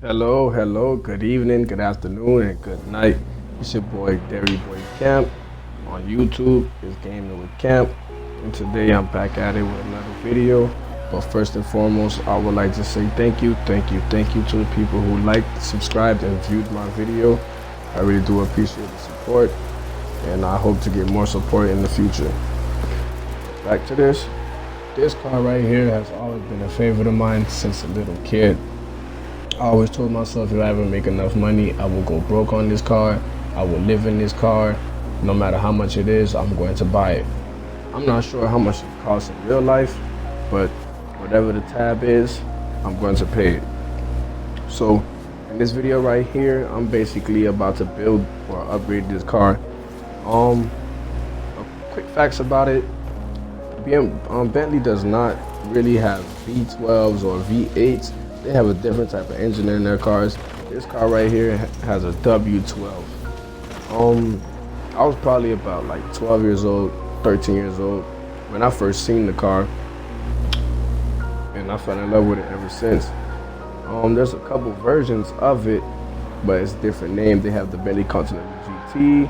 Hello, good evening, good afternoon, and good night. It's your boy, Derry Boy Camp. On YouTube, it's Gaming with Camp. And today I'm back at it with another video. But first and foremost, I would like to say thank you to the people who liked, subscribed, and viewed my video. I really do appreciate the support, and I hope to get more support in the future. Back to this. This car right here has always been a favorite of mine since a little kid. I always told myself if I ever make enough money, I will go broke on this car. I will live in this car. No matter how much it is, I'm going to buy it. I'm not sure how much it costs in real life, but whatever the tab is, I'm going to pay it. So in this video right here, I'm basically about to build or upgrade this car. Quick facts about it. Bentley does not really have V12s or V8s. They have a different type of engine in their cars. This car right here has a W12. I was probably about like 12 years old, 13 years old when I first seen the car, and I fell in love with it ever since. There's a couple versions of it, but it's a different name. They have the Bentley Continental GT,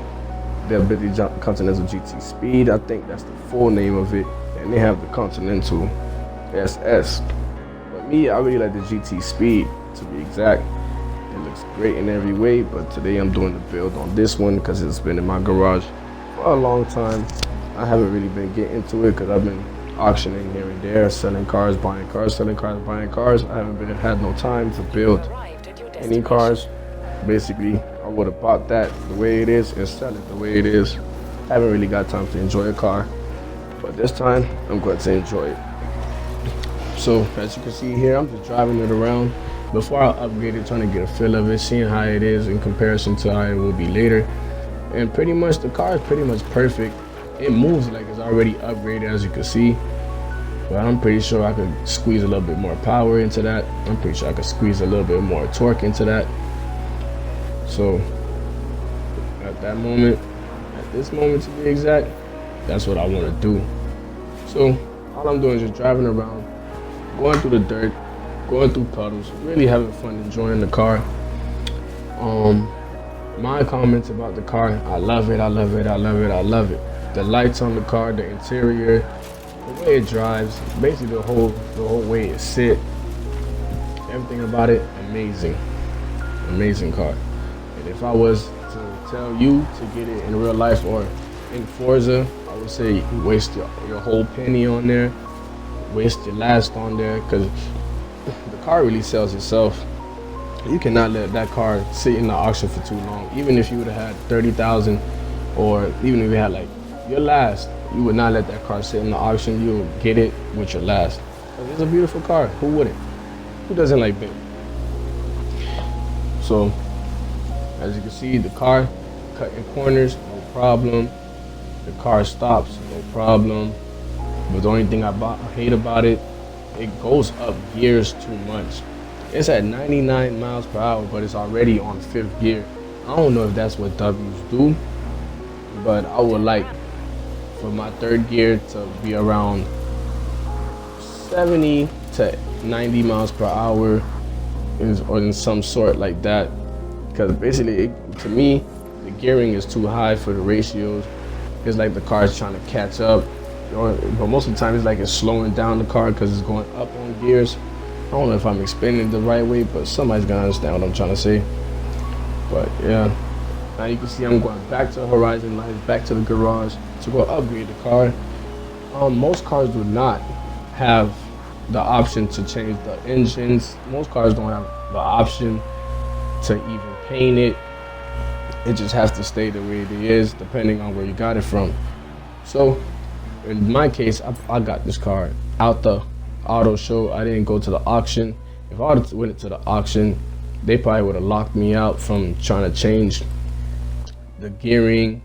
the Bentley Continental GT Speed. I think that's the full name of it, and they have the Continental SS. Me, I really like the GT Speed, to be exact. It looks great in every way, but today I'm doing the build on this one because it's been in my garage for a long time. I haven't really been getting into it because I've been auctioning here and there, selling cars, buying cars, selling cars, buying cars. I haven't had no time to build any cars. Basically, I would have bought that the way it is and sell it the way it is. I haven't really got time to enjoy a car, but this time I'm going to enjoy it. So as you can see here, I'm just driving it around. Before I upgrade it, trying to get a feel of it, seeing how it is in comparison to how it will be later. And pretty much the car is pretty much perfect. It moves like it's already upgraded, as you can see. But I'm pretty sure I could squeeze a little bit more power into that. I'm pretty sure I could squeeze a little bit more torque into that. So at this moment to be exact, that's what I want to do. So all I'm doing is just driving around, going through the dirt, going through puddles, really having fun enjoying the car. My comments about the car: I love it. The lights on the car, the interior, the way it drives, basically the whole way it sit, everything about it, amazing car. And if I was to tell you to get it in real life or in Forza, I would say waste your whole penny on there. Waste your last on there, because the car really sells itself. You cannot let that car sit in the auction for too long. Even if you would have had 30,000, or even if you had like your last, you would not let that car sit in the auction. You would get it with your last. It's a beautiful car. Who wouldn't? Who doesn't like Bentley? So as you can see, the car cutting corners, no problem. The car stops, no problem. But the only thing I hate about it, it goes up gears too much. It's at 99 miles per hour, but it's already on 5th gear. I don't know if that's what W's do, but I would like for my 3rd gear to be around 70 to 90 miles per hour, or in some sort like that. Because basically, to me, the gearing is too high for the ratios. It's like the car is trying to catch up. But most of the time it's like it's slowing down the car because it's going up on gears. I don't know if I'm explaining it the right way, but somebody's gonna understand what I'm trying to say. But yeah, now you can see I'm going back to Horizon Lights, back to the garage to go upgrade the car. Most cars do not have the option to change the engines. Most cars don't have the option to even paint it. It just has to stay the way it is, depending on where you got it from. So in my case, I got this car out the auto show. I didn't go to the auction. If I went to the auction, they probably would have locked me out from trying to change the gearing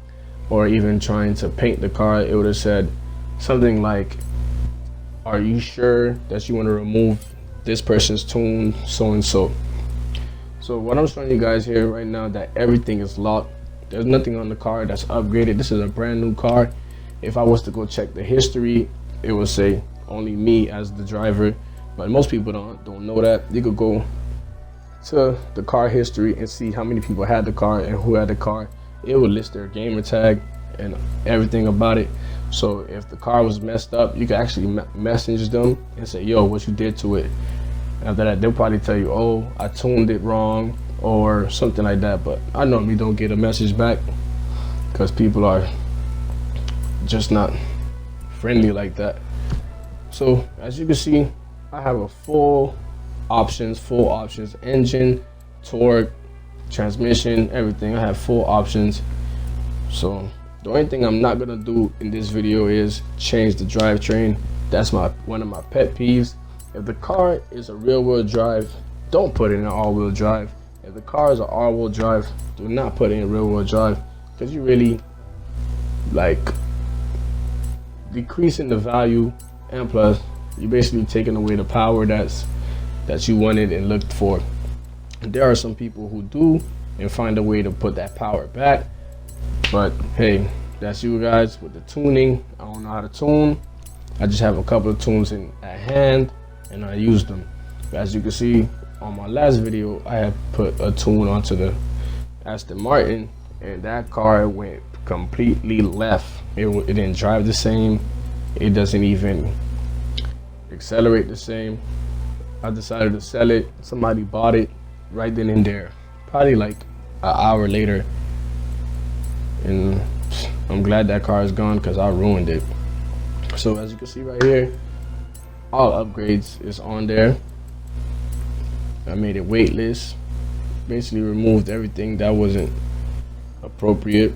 or even trying to paint the car. It would have said something like, "Are you sure that you want to remove this person's tune, so and so?" So what I'm showing you guys here right now, that everything is locked. There's nothing on the car that's upgraded. This is a brand new car. If I was to go check the history, it would say only me as the driver, but most people don't know that. You could go to the car history and see how many people had the car and who had the car. It would list their gamer tag and everything about it. So if the car was messed up, you can actually message them and say, yo, what you did to it. After that, they'll probably tell you, oh, I tuned it wrong or something like that. But I normally don't get a message back because people are just not friendly like that. So as you can see, I have a full options, engine, torque, transmission, everything. I have full options. So the only thing I'm not gonna do in this video is change the drivetrain. That's one of my pet peeves. If the car is a rear-wheel drive, don't put it in all-wheel drive. If the car is an all-wheel drive, do not put it in rear-wheel drive, because you really like decreasing the value, and plus you're basically taking away the power that you wanted and looked for. There are some people who do and find a way to put that power back, but hey, that's you guys with the tuning. I don't know how to tune. I just have a couple of tunes at hand and I use them. But as you can see on my last video, I had put a tune onto the Aston Martin and that car went completely left. It didn't drive the same. It doesn't even accelerate the same. I decided to sell it. Somebody bought it right then and there, probably like an hour later, and I'm glad that car is gone because I ruined it. So as you can see right here, all upgrades is on there. I made it weightless, basically removed everything that wasn't appropriate.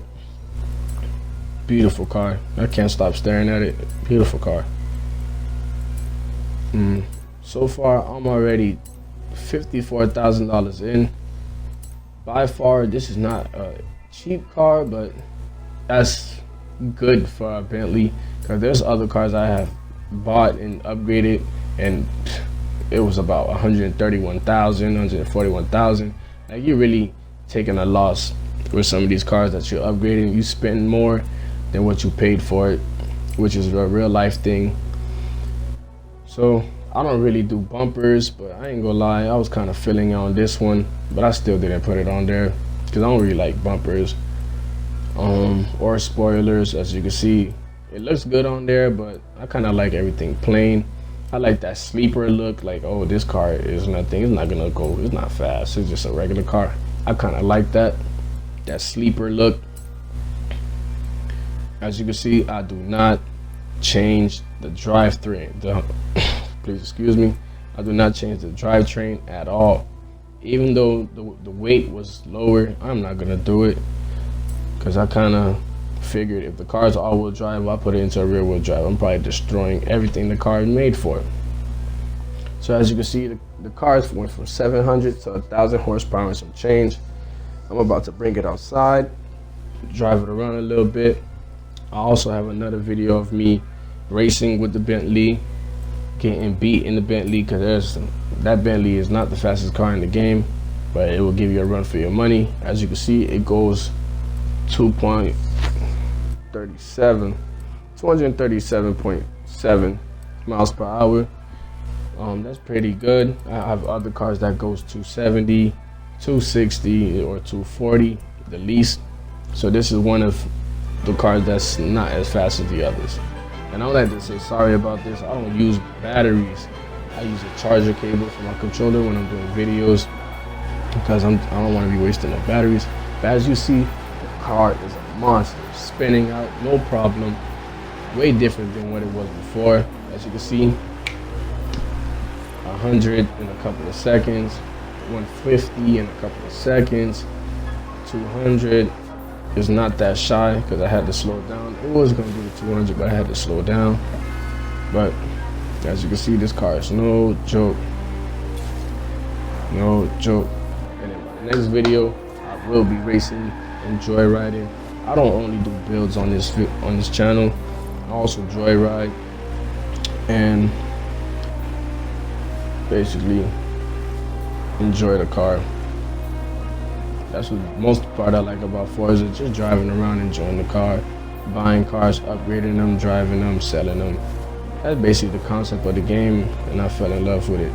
Beautiful car. I can't stop staring at it. Beautiful car. So far I'm already $54,000 in. By far this is not a cheap car, but that's good for a Bentley, because there's other cars I have bought and upgraded and it was about 131,000, 141,000. Like, you're really taking a loss with some of these cars that you're upgrading. You spend more than what you paid for it, which is a real life thing. So I don't really do bumpers, but I ain't gonna lie, I was kind of feeling on this one, but I still didn't put it on there because I don't really like bumpers or spoilers. As you can see, it looks good on there, but I kind of like everything plain. I like that sleeper look, like, oh, this car is nothing, it's not gonna go, it's not fast, it's just a regular car. I kind of like that sleeper look. As you can see, I do not change the drivetrain. Please excuse me. I do not change the drivetrain at all. Even though the weight was lower, I'm not gonna do it because I kind of figured if the car is all-wheel drive, I put it into a rear-wheel drive, I'm probably destroying everything the car is made for. So as you can see, the cars went from 700 to 1,000 horsepower and some change. I'm about to bring it outside, drive it around a little bit. I also have another video of me racing with the Bentley, getting beat in the Bentley, because that Bentley is not the fastest car in the game, but it will give you a run for your money. As you can see, it goes 237.7 miles per hour. That's pretty good. I have other cars that goes 270, 260, or 240 the least. So this is one of the cars that's not as fast as the others. And I would like to say sorry about this. I don't use batteries. I use a charger cable for my controller when I'm doing videos, because I don't want to be wasting the batteries. But as you see, the car is a monster, spinning out, no problem. Way different than what it was before. As you can see, 100 in a couple of seconds, 150 in a couple of seconds, 200 is not that shy because I had to slow it down. It was going to do the 200, but I had to slow it down. But as you can see, this car is no joke. No joke. And in my next video, I will be racing and joyriding. I don't only do builds on this channel. I also joyride and basically enjoy the car. That's what most part I like about Forza, just driving around, enjoying the car, buying cars, upgrading them, driving them, selling them. That's basically the concept of the game, and I fell in love with it.